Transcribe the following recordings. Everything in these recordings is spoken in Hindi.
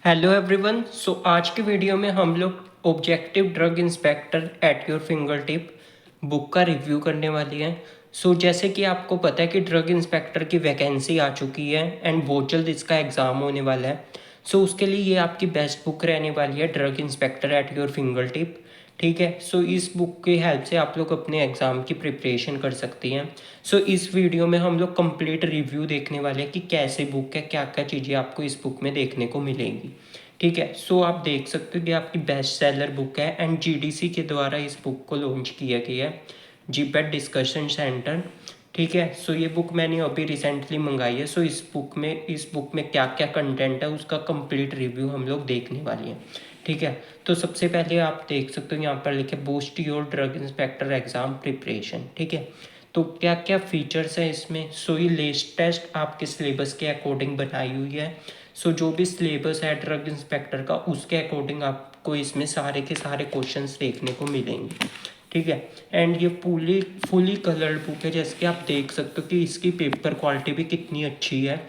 Hello everyone. आज के वीडियो में हम लोग objective drug inspector at your finger tip book का रिव्यू करने वाले हैं। जैसे कि आपको पता है कि ड्रग इंस्पेक्टर की वैकेंसी आ चुकी है एंड बहुत जल्द इसका एग्ज़ाम होने वाला है। उसके लिए ये आपकी बेस्ट बुक रहने वाली है, drug inspector at your finger tip. ठीक है। इस बुक की हेल्प से आप लोग अपने एग्ज़ाम की प्रिपरेशन कर सकती हैं। इस वीडियो में हम लोग कंप्लीट रिव्यू देखने वाले हैं कि कैसे बुक है, क्या क्या चीज़ें आपको इस बुक में देखने को मिलेंगी। ठीक है। आप देख सकते हो कि आपकी बेस्ट सेलर बुक है एंड जीडीसी के द्वारा इस बुक को लॉन्च किया गया है, जीपेट डिस्कशन सेंटर। ठीक है। ये बुक मैंने अभी रिसेंटली मंगाई है। इस बुक में क्या क्या कंटेंट है उसका कंप्लीट रिव्यू हम लोग देखने वाले हैं। ठीक है। सबसे पहले आप देख सकते हो यहाँ पर लिखे boost your drug inspector exam preparation. ठीक है। क्या क्या फीचर्स हैं इसमें। ये लेटेस्ट आपके सिलेबस के अकॉर्डिंग बनाई हुई है। जो भी सिलेबस है ड्रग इंस्पेक्टर का उसके अकॉर्डिंग आपको इसमें सारे के सारे क्वेश्चंस देखने को मिलेंगे। ठीक है। एंड ये फुली कलर्ड बुक है, जैसे कि आप देख सकते हो कि इसकी पेपर क्वालिटी भी कितनी अच्छी है।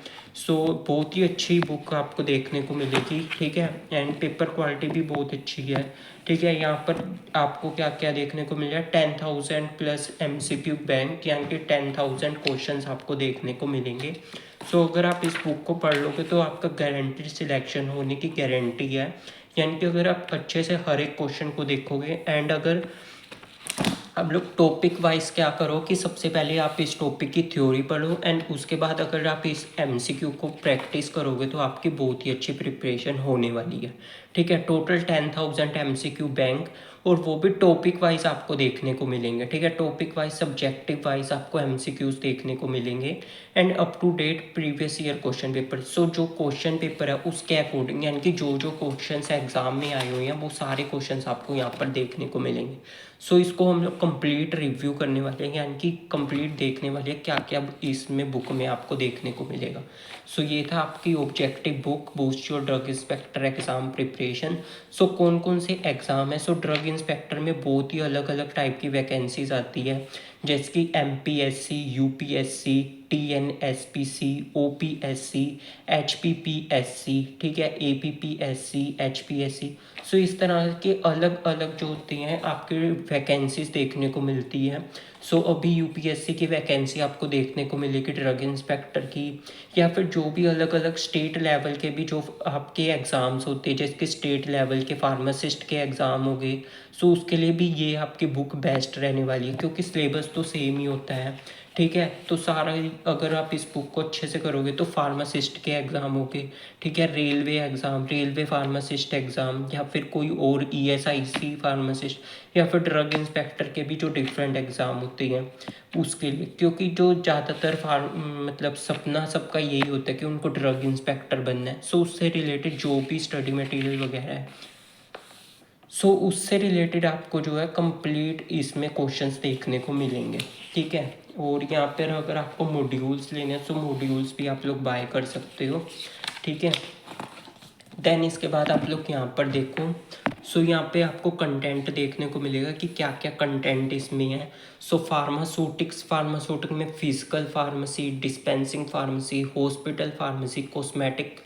बहुत ही अच्छी बुक आपको देखने को मिलेगी। ठीक है। एंड पेपर क्वालिटी भी बहुत अच्छी है। ठीक है। यहाँ पर आपको क्या क्या देखने को मिल रहा है, 10,000 प्लस MCQ बैंक, यानी कि 10,000 क्वेश्चंस आपको देखने को मिलेंगे। अगर आप इस बुक को पढ़ लोगे तो आपका गारंटीड सिलेक्शन होने की गारंटी है। यानी कि अगर आप अच्छे से हर एक क्वेश्चन को देखोगे एंड अगर हम लोग टॉपिक वाइज क्या करो कि सबसे पहले आप इस टॉपिक की थ्योरी पढ़ो एंड उसके बाद अगर आप इस MCQ को प्रैक्टिस करोगे तो आपकी बहुत ही अच्छी प्रिपरेशन होने वाली है। ठीक है। टोटल 10,000 MCQ बैंक, और वो भी टॉपिक वाइज आपको देखने को मिलेंगे। ठीक है। टॉपिक वाइज सब्जेक्टिव वाइज आपको MCQs देखने को मिलेंगे and up to date previous year question paper. जो क्वेश्चन पेपर है उसके अकॉर्डिंग, यानी कि जो क्वेश्चन एग्जाम में आए हुए हैं वो सारे क्वेश्चन आपको यहाँ पर देखने को मिलेंगे। इसको हम लोग कंप्लीट रिव्यू करने वाले हैं, यानी कि कंप्लीट देखने वाले हैं क्या क्या इसमें बुक में आपको देखने को मिलेगा। ये था आपकी objective book boost your drug inspector exam preparation. कौन कौन से एग्ज़ाम है। ड्रग इंस्पेक्टर में बहुत ही अलग अलग टाइप की वैकेंसीज आती है, जैसे कि MPSC, UPSC, TNSPC, OPSC, HPPSC। ठीक है। APPSC, HPSC। इस तरह के अलग अलग जो होती हैं आपके वैकेंसीज देखने को मिलती है। अभी UPSC की वैकेंसी आपको देखने को मिलेगी ड्रग इंस्पेक्टर की, या फिर जो भी अलग अलग स्टेट लेवल के भी जो आपके एग्ज़ाम्स होते हैं, जैसे कि स्टेट लेवल के फार्मासिस्ट के एग्ज़ाम हो गए। उसके लिए भी ये आपकी बुक बेस्ट रहने वाली है, क्योंकि सिलेबस तो सेम ही होता है। ठीक है। सारा अगर आप इस बुक को अच्छे से करोगे तो फार्मासिस्ट के एग्ज़ाम हो गए। ठीक है। Railway exam, railway pharmacist exam, या फिर कोई और ESIC फार्मासिस्ट, या फिर ड्रग इंस्पेक्टर के भी जो डिफरेंट एग्ज़ाम होते हैं उसके लिए, क्योंकि जो ज़्यादातर मतलब सपना सबका यही होता है कि उनको ड्रग इंस्पेक्टर बनना है। उससे रिलेटेड जो भी स्टडी मटेरियल वगैरह है, उससे रिलेटेड आपको जो है कंप्लीट इसमें क्वेश्चंस देखने को मिलेंगे। ठीक है। और यहाँ पर अगर आपको मॉड्यूल्स लेने हैं मॉड्यूल्स भी आप लोग बाय कर सकते हो। ठीक है। देन इसके बाद आप लोग यहाँ पर देखो, यहाँ पे आपको कंटेंट देखने को मिलेगा कि क्या क्या कंटेंट इसमें है। फार्मास्यूटिक्स में physical pharmacy, dispensing pharmacy, hospital pharmacy, cosmetic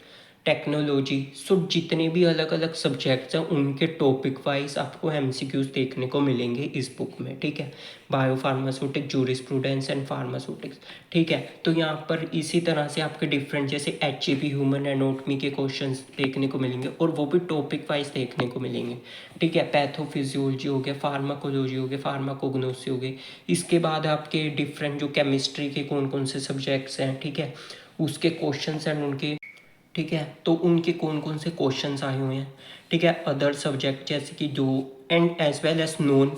technology. जितने भी अलग अलग सब्जेक्ट्स हैं उनके टॉपिक वाइज आपको MCQs देखने को मिलेंगे इस बुक में। ठीक है। Bio pharmaceutic, jurisprudence and pharmaceutics. ठीक है। यहाँ पर इसी तरह से आपके डिफरेंट जैसे HAP ह्यूमन एनाटॉमी के क्वेश्चंस देखने को मिलेंगे, और वो भी टॉपिक वाइज देखने को मिलेंगे। ठीक है। पैथोफिजियोलॉजी हो गया, फार्माकोलॉजी हो गया, फार्माकोग्नोसी हो गई। इसके बाद आपके डिफरेंट जो केमिस्ट्री के कौन कौन से सब्जेक्ट्स हैं, ठीक है, उसके क्वेश्चंस एंड उनके, ठीक है, उनके कौन कौन से क्वेश्चंस आए हुए हैं। ठीक है। अदर सब्जेक्ट जैसे कि जो and as well as non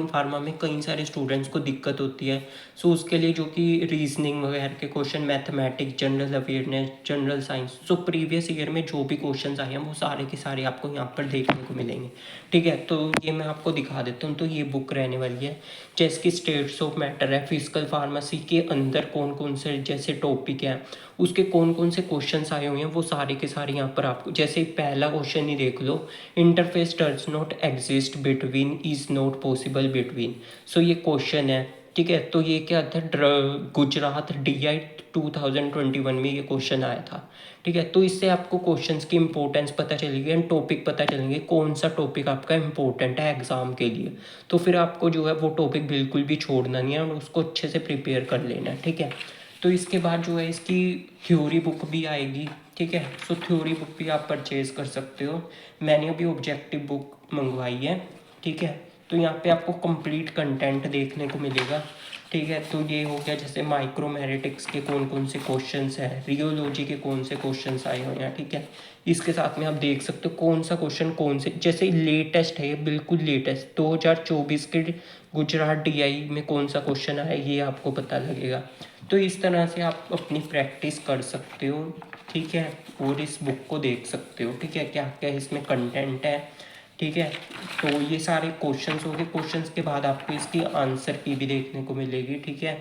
pharma में कई सारे स्टूडेंट्स को दिक्कत होती है। उसके लिए जो कि रीजनिंग वगैरह के question, mathematics, general awareness, general science, previous year में जो भी क्वेश्चंस आए हैं वो सारे के सारे आपको यहाँ पर देखने को मिलेंगे। ठीक है। ये मैं आपको दिखा देता हूँ। ये बुक रहने वाली है, जैसे कि स्टेट्स ऑफ मैटर है, फिजिकल फार्मेसी के अंदर कौन कौन से जैसे टॉपिक है, उसके कौन कौन से क्वेश्चंस आए हुए हैं वो सारे के सारे यहाँ पर आपको, जैसे पहला क्वेश्चन ही देख लो, interface does not exist between, is not possible between. ये क्वेश्चन है। ठीक है। तो ये क्या था, गुजरात DI 2021 में ये क्वेश्चन आया था। ठीक है, तो इससे आपको क्वेश्चंस की इंपॉर्टेंस पता चलेगी एंड टॉपिक पता चलेंगे, कौन सा टॉपिक आपका इंपॉर्टेंट है एग्जाम के लिए। तो फिर आपको जो है वो टॉपिक बिल्कुल भी छोड़ना नहीं है और उसको अच्छे से प्रिपेयर कर लेना है। ठीक है, तो इसके बाद जो है इसकी थ्योरी बुक भी आएगी। ठीक है, सो थ्योरी बुक भी आप परचेज कर सकते हो। मैंने अभी ऑब्जेक्टिव बुक मंगवाई है। ठीक है, तो यहाँ पे आपको कंप्लीट कंटेंट देखने को मिलेगा। ठीक है, तो ये हो गया जैसे माइक्रोमेरेटिक्स के कौन कौन से क्वेश्चंस हैं, रियोलॉजी के कौन से क्वेश्चंस आए हुए हैं। ठीक है, इसके साथ में आप देख सकते हो कौन सा क्वेश्चन कौन से, जैसे लेटेस्ट है, बिल्कुल लेटेस्ट 2024 के गुजरात DI में कौन सा क्वेश्चन आया ये आपको पता लगेगा। तो इस तरह से आप अपनी प्रैक्टिस कर सकते हो। ठीक है, और इस बुक को देख सकते हो। ठीक है, क्या क्या इसमें कंटेंट है। ठीक है, तो ये सारे क्वेश्चंस हो गए। क्वेश्चंस के बाद आपको इसकी आंसर की भी देखने को मिलेगी। ठीक है,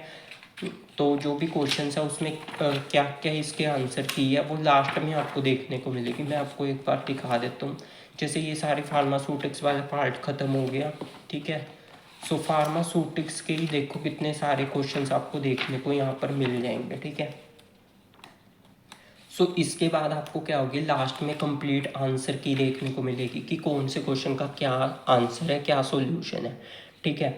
तो जो भी क्वेश्चंस है उसमें क्या क्या इसके आंसर की है वो लास्ट में आपको देखने को मिलेगी। मैं आपको एक बार दिखा देता हूँ। जैसे ये सारे फार्मास्यूटिक्स वाला पार्ट ख़त्म हो गया। ठीक है, सो फार्मास्यूटिक्स के ही देखो कितने सारे क्वेश्चंस आपको देखने को यहाँ पर मिल जाएंगे। ठीक है, सो इसके बाद आपको क्या होगी, लास्ट में कंप्लीट आंसर की देखने को मिलेगी कि कौन से क्वेश्चन का क्या आंसर है, क्या सॉल्यूशन है। ठीक है,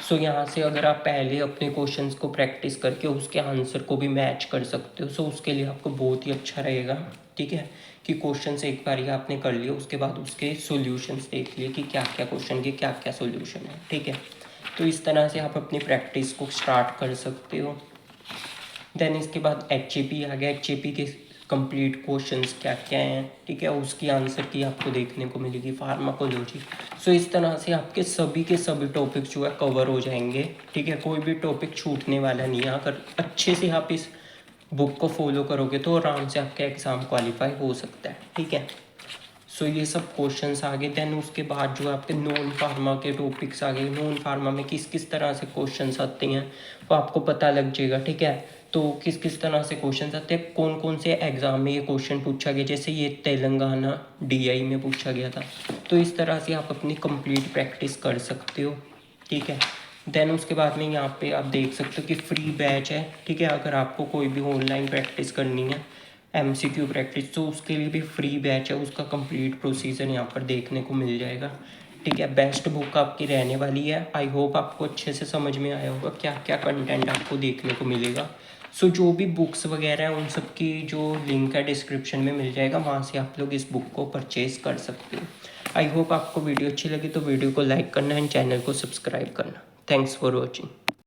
सो यहाँ से अगर आप पहले अपने क्वेश्चंस को प्रैक्टिस करके उसके आंसर को भी मैच कर सकते हो, सो उसके लिए आपको बहुत ही अच्छा रहेगा। ठीक है, कि क्वेश्चन एक बार ही आपने कर लिया, उसके बाद उसके सॉल्यूशंस देख लिए कि क्या क्या क्वेश्चन के क्या क्या सॉल्यूशन है। ठीक है, तो इस तरह से आप अपनी प्रैक्टिस को स्टार्ट कर सकते हो। देन इसके बाद HAP आ गया। HAP के कंप्लीट क्वेश्चंस क्या क्या हैं। ठीक है, उसकी आंसर की आपको देखने को मिलेगी। फार्माकोलॉजी, सो इस तरह से आपके सभी के सभी टॉपिक जो है कवर हो जाएंगे। ठीक है, कोई भी टॉपिक छूटने वाला नहीं है। अगर अच्छे से आप इस बुक को फॉलो करोगे तो आराम से आपका एग्ज़ाम क्वालिफाई हो सकता है। ठीक है, सो ये सब क्वेश्चंस आ गए। देन उसके बाद जो आपके नॉन फार्मा के टॉपिक्स आ गए। नॉन फार्मा में किस किस तरह से क्वेश्चंस आते हैं वो आपको पता लग जाएगा। ठीक है, तो किस किस तरह से क्वेश्चंस आते हैं, कौन कौन से एग्ज़ाम में ये क्वेश्चन पूछा गया, जैसे ये तेलंगाना DI में पूछा गया था। तो इस तरह से आप अपनी कंप्लीट प्रैक्टिस कर सकते हो। ठीक है, देन उसके बाद में यहाँ पे आप देख सकते हो कि फ्री बैच है। ठीक है, अगर आपको कोई भी ऑनलाइन प्रैक्टिस करनी है, MCQ प्रैक्टिस, तो उसके लिए भी फ्री बैच है। उसका कंप्लीट प्रोसीजर यहाँ पर देखने को मिल जाएगा। ठीक है, बेस्ट बुक आपकी रहने वाली है। आई होप आपको अच्छे से समझ में आया होगा क्या क्या कंटेंट आपको देखने को मिलेगा। सो जो भी बुक्स वगैरह हैं उन सब की जो लिंक है डिस्क्रिप्शन में मिल जाएगा, वहाँ से आप लोग इस बुक को परचेज़ कर सकते हो। आई होप आपको वीडियो अच्छी लगी तो वीडियो को लाइक करना एंड चैनल को सब्सक्राइब करना। Thanks for watching.